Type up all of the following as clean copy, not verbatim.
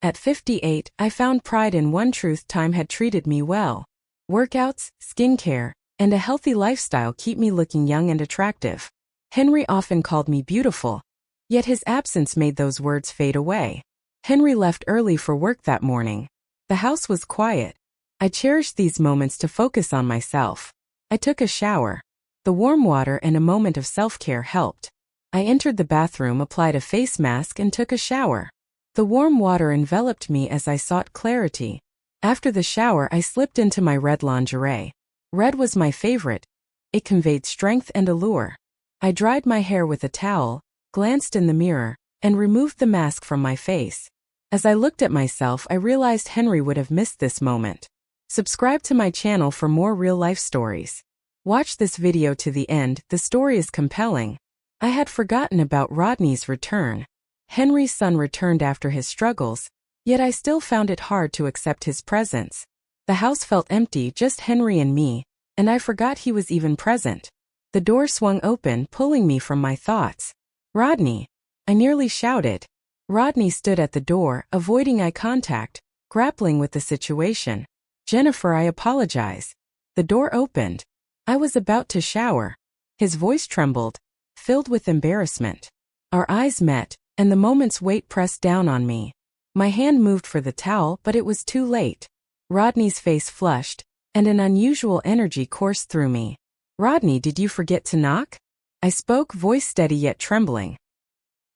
At 58, I found pride in one truth: time had treated me well. Workouts, skincare, and a healthy lifestyle keep me looking young and attractive. Henry often called me beautiful, yet his absence made those words fade away. Henry left early for work that morning. The house was quiet. I cherished these moments to focus on myself. I took a shower. The warm water and a moment of self-care helped. I entered the bathroom, applied a face mask, and took a shower. The warm water enveloped me as I sought clarity. After the shower, I slipped into my red lingerie. Red was my favorite. It conveyed strength and allure. I dried my hair with a towel, glanced in the mirror, and removed the mask from my face. As I looked at myself, I realized Henry would have missed this moment. Subscribe to my channel for more real-life stories. Watch this video to the end. The story is compelling. I had forgotten about Rodney's return. Henry's son returned after his struggles, yet I still found it hard to accept his presence. The house felt empty, just Henry and me, and I forgot he was even present. The door swung open, pulling me from my thoughts. "Rodney!" I nearly shouted. Rodney stood at the door, avoiding eye contact, grappling with the situation. "Jennifer, I apologize." The door opened. I was about to shower. His voice trembled, filled with embarrassment. Our eyes met, and the moment's weight pressed down on me. My hand moved for the towel, but it was too late. Rodney's face flushed, and an unusual energy coursed through me. "Rodney, did you forget to knock?" I spoke, voice steady yet trembling.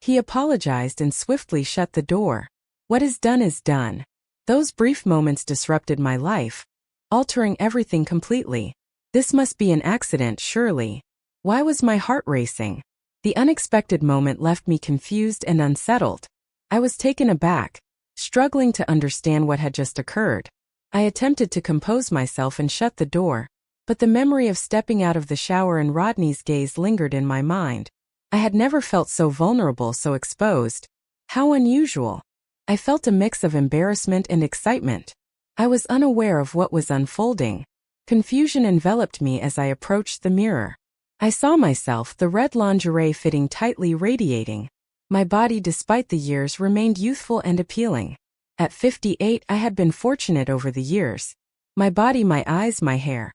He apologized and swiftly shut the door. What is done is done. Those brief moments disrupted my life, altering everything completely. This must be an accident, surely. Why was my heart racing? The unexpected moment left me confused and unsettled. I was taken aback, struggling to understand what had just occurred. I attempted to compose myself and shut the door, but the memory of stepping out of the shower and Rodney's gaze lingered in my mind. I had never felt so vulnerable, so exposed. How unusual. I felt a mix of embarrassment and excitement. I was unaware of what was unfolding. Confusion enveloped me as I approached the mirror. I saw myself, the red lingerie fitting tightly, radiating. My body, despite the years, remained youthful and appealing. At 58, I had been fortunate over the years. My body, my eyes, my hair.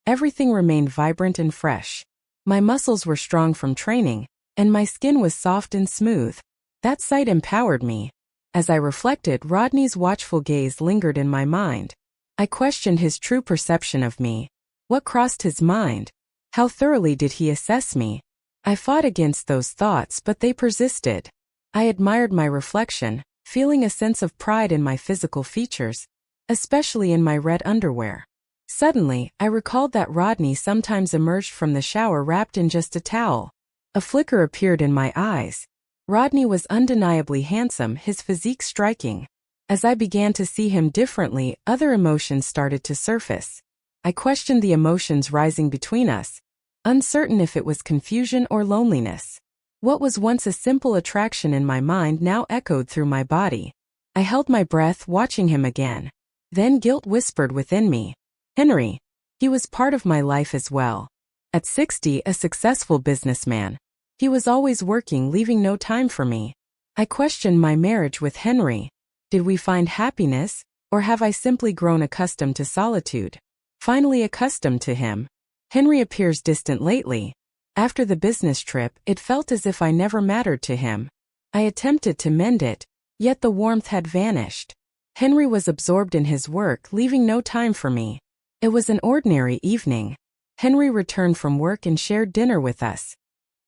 Everything remained vibrant and fresh. My muscles were strong from training, and my skin was soft and smooth. That sight empowered me. As I reflected, Rodney's watchful gaze lingered in my mind. I questioned his true perception of me. What crossed his mind? How thoroughly did he assess me? I fought against those thoughts, but they persisted. I admired my reflection, feeling a sense of pride in my physical features, especially in my red underwear. Suddenly, I recalled that Rodney sometimes emerged from the shower wrapped in just a towel. A flicker appeared in my eyes. Rodney was undeniably handsome, his physique striking. As I began to see him differently, other emotions started to surface. I questioned the emotions rising between us, uncertain if it was confusion or loneliness. What was once a simple attraction in my mind now echoed through my body. I held my breath, watching him again. Then guilt whispered within me. Henry. He was part of my life as well. At 60, a successful businessman. He was always working, leaving no time for me. I questioned my marriage with Henry. Did we find happiness, or have I simply grown accustomed to solitude? Finally accustomed to him. Henry appears distant lately. After the business trip, it felt as if I never mattered to him. I attempted to mend it, yet the warmth had vanished. Henry was absorbed in his work, leaving no time for me. It was an ordinary evening. Henry returned from work and shared dinner with us.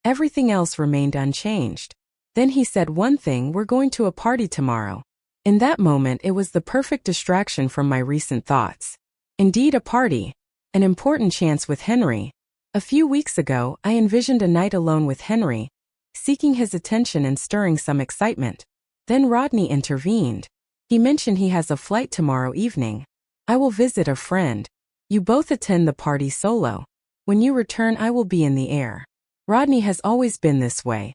Everything else remained unchanged. Then he said one thing: "We're going to a party tomorrow." In that moment, it was the perfect distraction from my recent thoughts. Indeed, a party. An important chance with Henry. A few weeks ago, I envisioned a night alone with Henry, seeking his attention and stirring some excitement. Then Rodney intervened. He mentioned he has a flight tomorrow evening. "I will visit a friend. You both attend the party solo. When you return, I will be in the air." Rodney has always been this way.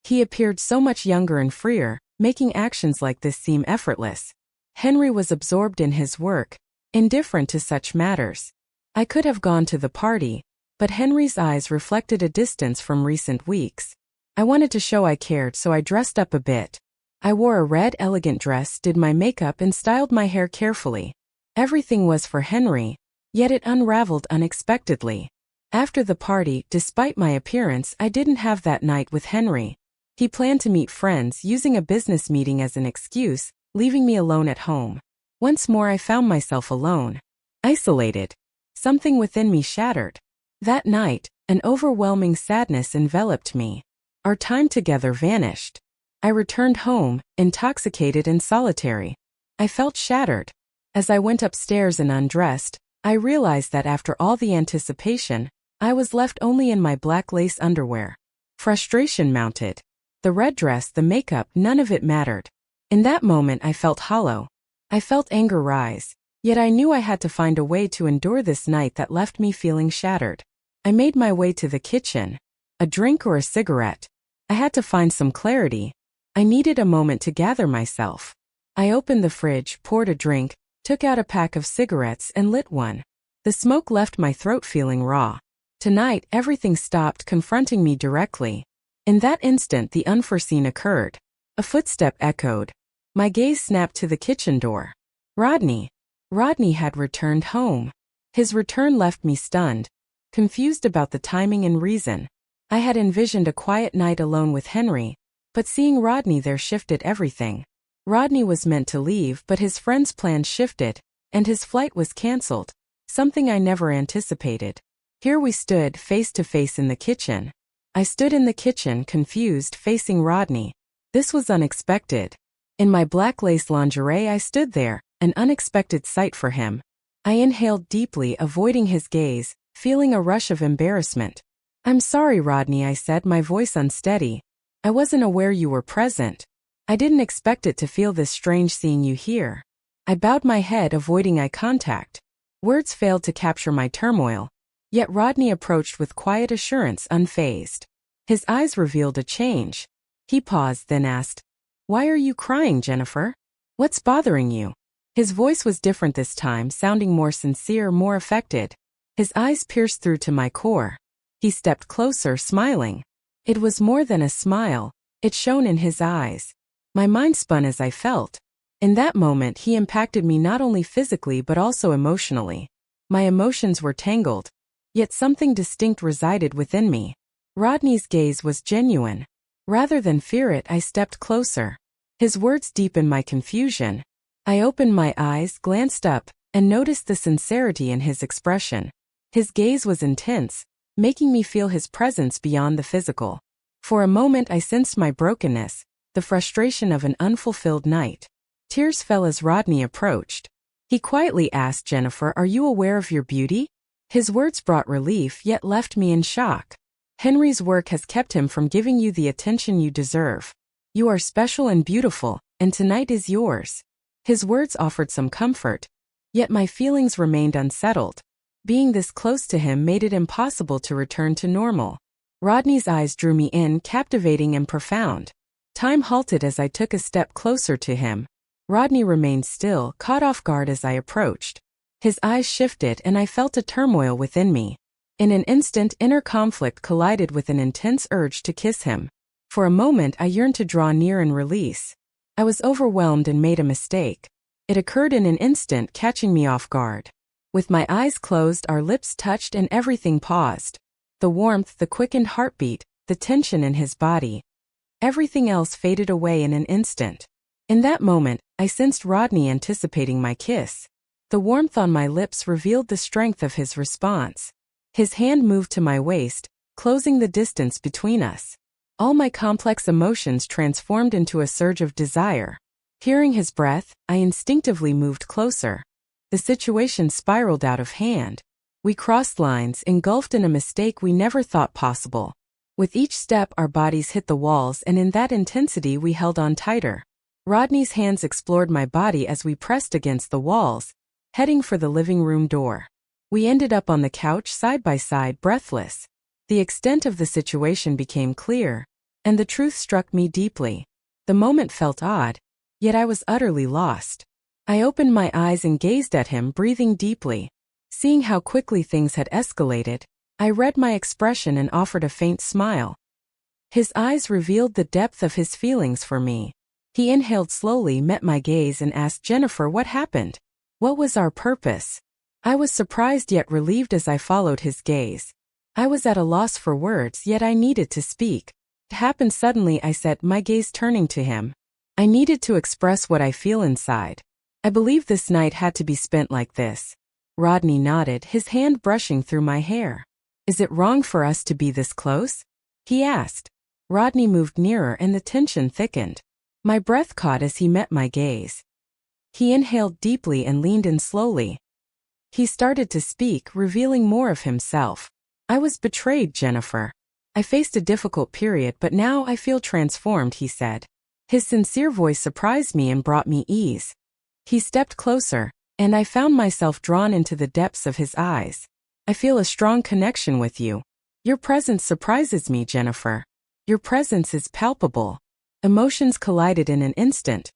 He appeared so much younger and freer, making actions like this seem effortless. Henry was absorbed in his work, indifferent to such matters. I could have gone to the party, but Henry's eyes reflected a distance from recent weeks. I wanted to show I cared, so I dressed up a bit. I wore a red elegant dress, did my makeup and styled my hair carefully. Everything was for Henry, yet it unraveled unexpectedly. After the party, despite my appearance, I didn't have that night with Henry. He planned to meet friends, using a business meeting as an excuse, leaving me alone at home. Once more I found myself alone. Isolated. Something within me shattered. That night, an overwhelming sadness enveloped me. Our time together vanished. I returned home, intoxicated and solitary. I felt shattered. As I went upstairs and undressed, I realized that after all the anticipation, I was left only in my black lace underwear. Frustration mounted. The red dress, the makeup, none of it mattered. In that moment I felt hollow. I felt anger rise, yet I knew I had to find a way to endure this night that left me feeling shattered. I made my way to the kitchen. A drink or a cigarette? I had to find some clarity. I needed a moment to gather myself. I opened the fridge, poured a drink, took out a pack of cigarettes and lit one. The smoke left my throat feeling raw. Tonight, everything stopped confronting me directly. In that instant, the unforeseen occurred. A footstep echoed. My gaze snapped to the kitchen door. Rodney. Rodney had returned home. His return left me stunned, confused about the timing and reason. I had envisioned a quiet night alone with Henry, but seeing Rodney there shifted everything. Rodney was meant to leave, but his friend's plans shifted, and his flight was cancelled, something I never anticipated. Here we stood, face to face in the kitchen. I stood in the kitchen, confused, facing Rodney. This was unexpected. In my black lace lingerie I stood there, an unexpected sight for him. I inhaled deeply, avoiding his gaze, feeling a rush of embarrassment. "I'm sorry, Rodney," I said, my voice unsteady. "I wasn't aware you were present. I didn't expect it to feel this strange seeing you here." I bowed my head, avoiding eye contact. Words failed to capture my turmoil. Yet Rodney approached with quiet assurance, unfazed. His eyes revealed a change. He paused, then asked, "Why are you crying, Jennifer? What's bothering you?" His voice was different this time, sounding more sincere, more affected. His eyes pierced through to my core. He stepped closer, smiling. It was more than a smile. It shone in his eyes. My mind spun as I felt. In that moment, he impacted me not only physically but also emotionally. My emotions were tangled. Yet something distinct resided within me. Rodney's gaze was genuine. Rather than fear it, I stepped closer. His words deepened my confusion. I opened my eyes, glanced up, and noticed the sincerity in his expression. His gaze was intense, making me feel his presence beyond the physical. For a moment I sensed my brokenness, the frustration of an unfulfilled night. Tears fell as Rodney approached. He quietly asked, "Jennifer, are you aware of your beauty?" His words brought relief, yet left me in shock. "Henry's work has kept him from giving you the attention you deserve. You are special and beautiful, and tonight is yours." His words offered some comfort. Yet my feelings remained unsettled. Being this close to him made it impossible to return to normal. Rodney's eyes drew me in, captivating and profound. Time halted as I took a step closer to him. Rodney remained still, caught off guard as I approached. His eyes shifted and I felt a turmoil within me. In an instant, inner conflict collided with an intense urge to kiss him. For a moment, I yearned to draw near and release. I was overwhelmed and made a mistake. It occurred in an instant, catching me off guard. With my eyes closed, our lips touched and everything paused. The warmth, the quickened heartbeat, the tension in his body. Everything else faded away in an instant. In that moment, I sensed Rodney anticipating my kiss. The warmth on my lips revealed the strength of his response. His hand moved to my waist, closing the distance between us. All my complex emotions transformed into a surge of desire. Hearing his breath, I instinctively moved closer. The situation spiraled out of hand. We crossed lines, engulfed in a mistake we never thought possible. With each step, our bodies hit the walls, and in that intensity we held on tighter. Rodney's hands explored my body as we pressed against the walls, heading for the living room door. We ended up on the couch side by side, breathless. The extent of the situation became clear, and the truth struck me deeply. The moment felt odd, yet I was utterly lost. I opened my eyes and gazed at him, breathing deeply. Seeing how quickly things had escalated, I read my expression and offered a faint smile. His eyes revealed the depth of his feelings for me. He inhaled slowly, met my gaze, and asked, Jennifer, what happened? What was our purpose? I was surprised yet relieved as I followed his gaze. I was at a loss for words, yet I needed to speak. It happened suddenly, I said, my gaze turning to him. I needed to express what I feel inside. I believe this night had to be spent like this. Rodney nodded, his hand brushing through my hair. Is it wrong for us to be this close? He asked. Rodney moved nearer and the tension thickened. My breath caught as he met my gaze. He inhaled deeply and leaned in slowly. He started to speak, revealing more of himself. I was betrayed, Jennifer. I faced a difficult period, but now I feel transformed, he said. His sincere voice surprised me and brought me ease. He stepped closer, and I found myself drawn into the depths of his eyes. I feel a strong connection with you. Your presence surprises me, Jennifer. Your presence is palpable. Emotions collided in an instant.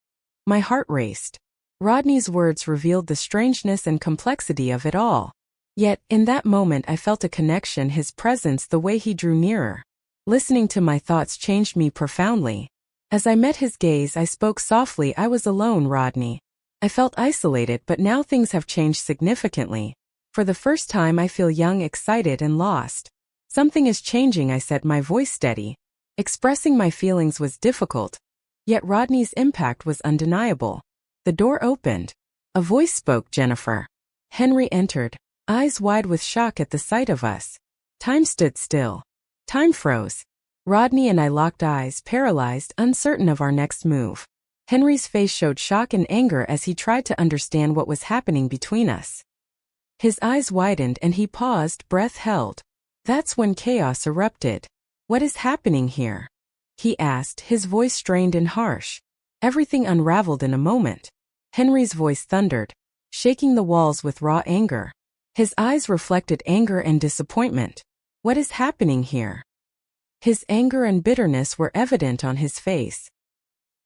My heart raced. Rodney's words revealed the strangeness and complexity of it all. Yet, in that moment I felt a connection, his presence, the way he drew nearer. Listening to my thoughts changed me profoundly. As I met his gaze, I spoke softly. I was alone, Rodney. I felt isolated, but now things have changed significantly. For the first time I feel young, excited, and lost. Something is changing, I said, my voice steady. Expressing my feelings was difficult. Yet Rodney's impact was undeniable. The door opened. A voice spoke, Jennifer. Henry entered, eyes wide with shock at the sight of us. Time stood still. Time froze. Rodney and I locked eyes, paralyzed, uncertain of our next move. Henry's face showed shock and anger as he tried to understand what was happening between us. His eyes widened and he paused, breath held. That's when chaos erupted. What is happening here? He asked, his voice strained and harsh. Everything unraveled in a moment. Henry's voice thundered, shaking the walls with raw anger. His eyes reflected anger and disappointment. What is happening here? His anger and bitterness were evident on his face.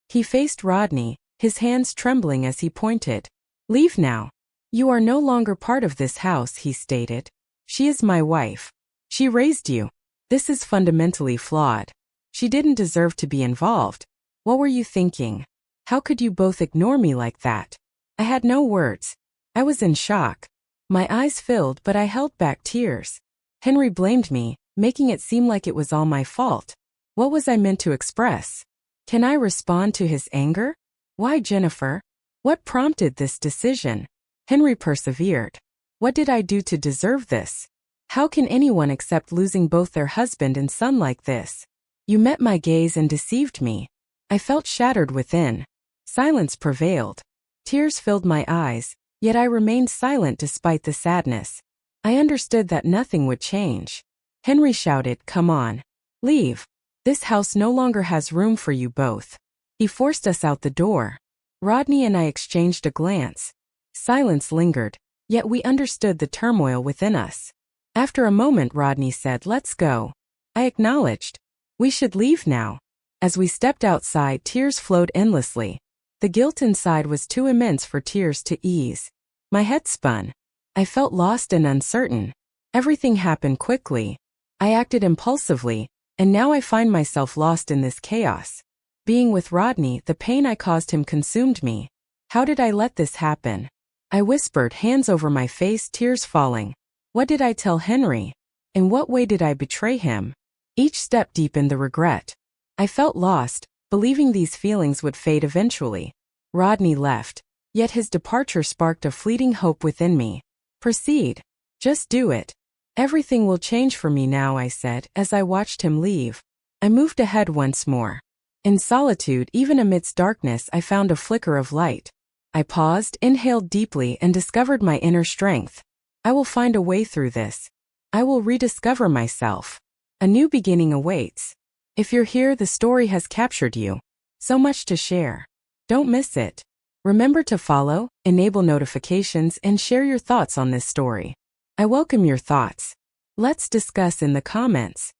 He faced Rodney, his hands trembling as he pointed. Leave now. You are no longer part of this house, he stated. She is my wife. She raised you. This is fundamentally flawed. She didn't deserve to be involved. What were you thinking? How could you both ignore me like that? I had no words. I was in shock. My eyes filled, but I held back tears. Henry blamed me, making it seem like it was all my fault. What was I meant to express? Can I respond to his anger? Why, Jennifer? What prompted this decision? Henry persevered. What did I do to deserve this? How can anyone accept losing both their husband and son like this? You met my gaze and deceived me. I felt shattered within. Silence prevailed. Tears filled my eyes, yet I remained silent despite the sadness. I understood that nothing would change. Henry shouted, Come on. Leave. This house no longer has room for you both. He forced us out the door. Rodney and I exchanged a glance. Silence lingered, yet we understood the turmoil within us. After a moment, Rodney said, Let's go. I acknowledged. We should leave now. As we stepped outside, tears flowed endlessly. The guilt inside was too immense for tears to ease. My head spun. I felt lost and uncertain. Everything happened quickly. I acted impulsively, and now I find myself lost in this chaos. Being with Rodney, the pain I caused him consumed me. How did I let this happen? I whispered, hands over my face, tears falling. What did I tell Henry? In what way did I betray him? Each step deepened the regret. I felt lost, believing these feelings would fade eventually. Rodney left, yet his departure sparked a fleeting hope within me. Proceed. Just do it. Everything will change for me now, I said, as I watched him leave. I moved ahead once more. In solitude, even amidst darkness, I found a flicker of light. I paused, inhaled deeply, and discovered my inner strength. I will find a way through this. I will rediscover myself. A new beginning awaits. If you're here, the story has captured you. So much to share. Don't miss it. Remember to follow, enable notifications, and share your thoughts on this story. I welcome your thoughts. Let's discuss in the comments.